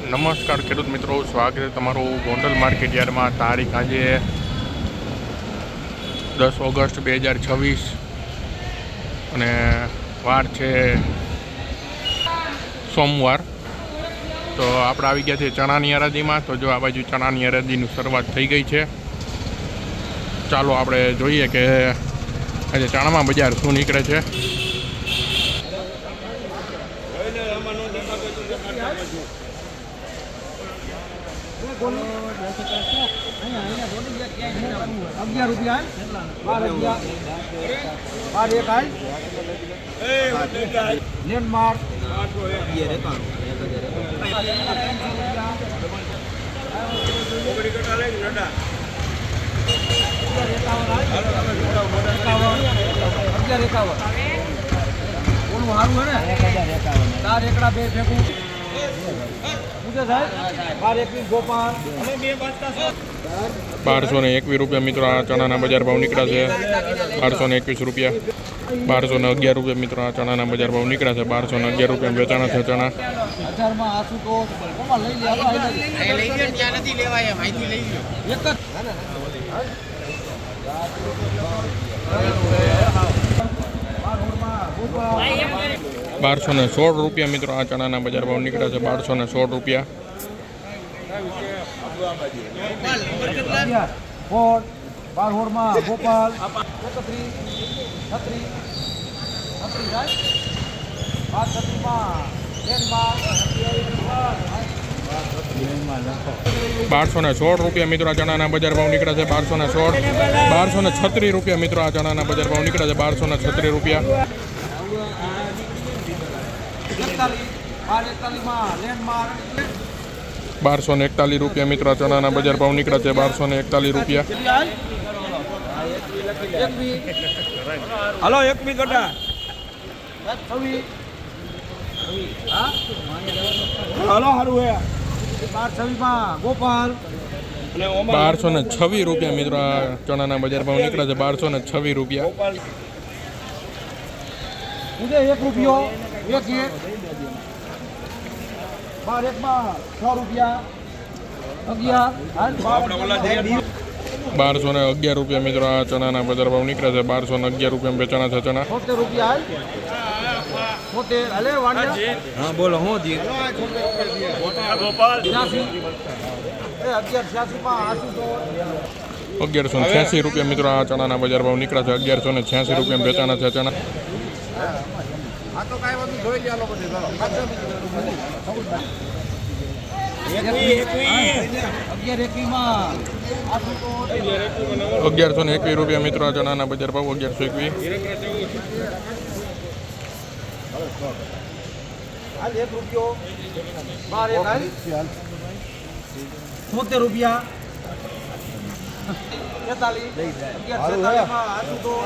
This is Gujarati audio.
નમસ્કાર ખેડૂત મિત્રો, સ્વાગત છે તમારું ગોંડલ માર્કેટ યાર્ડમાં. તારીખ આજે 10 ઓગસ્ટ 2026 અને વાર છે સોમવાર. તો આપણે આવી ગયા છીએ ચણાની હરાજીમાં. તો જો આ બાજુ ચણાની હરાજીની શરૂઆત થઈ ગઈ છે. ચાલો આપણે જોઈએ કે આજે ચણામાં બજાર શું નીકળે છે. ₹1221 મિત્રો આ ચણાના બજાર ભાવ નીકળ્યા છે. 1221 રૂપિયા. 1211 રૂપિયા મિત્રો આ ચણાના બજાર ભાવ નીકળ્યા છે. 1211 રૂપિયા વેચાણા છે ચણા. 1216 રૂપિયા મિત્રો આ ચણાના બજાર ભાવ નીકળ્યા છે. 1216 રૂપિયા. ₹1216 મિત્રો આ ચણાના બજાર ભાવ નીકળ્યા છે. 1216. 1236 રૂપિયા મિત્રો આ ચણાના બજાર ભાવ નીકળ્યા છે. 1236 રૂપિયા. 1241 રૂપિયા મિત્રો આ ચણાના બજાર ભાવ નીકળ્યા છે. 1241 રૂપિયા. હલો એક બી ગટા હલો હારું હે 1226 રૂપિયા મિત્રો આ ચણાના બજાર ભાવ નીકળ્યા છે. 1226 રૂપિયા. ₹1 ₹1211 રૂપિયા મિત્રો આ ચણાના બજાર ભાવ નીકળ્યા છે. 1211 રૂપિયા વેચાણા છે ચણા. હા બોલો હું 1186 રૂપિયા મિત્રો આ ચણાના બજાર ભાવ નીકળ્યા છે. 1186 રૂપિયા વેચાણા છે ચણા. ₹1121 રૂપિયા મિત્રો આ ચણાના બજાર ભાવ. 1121. ₹70.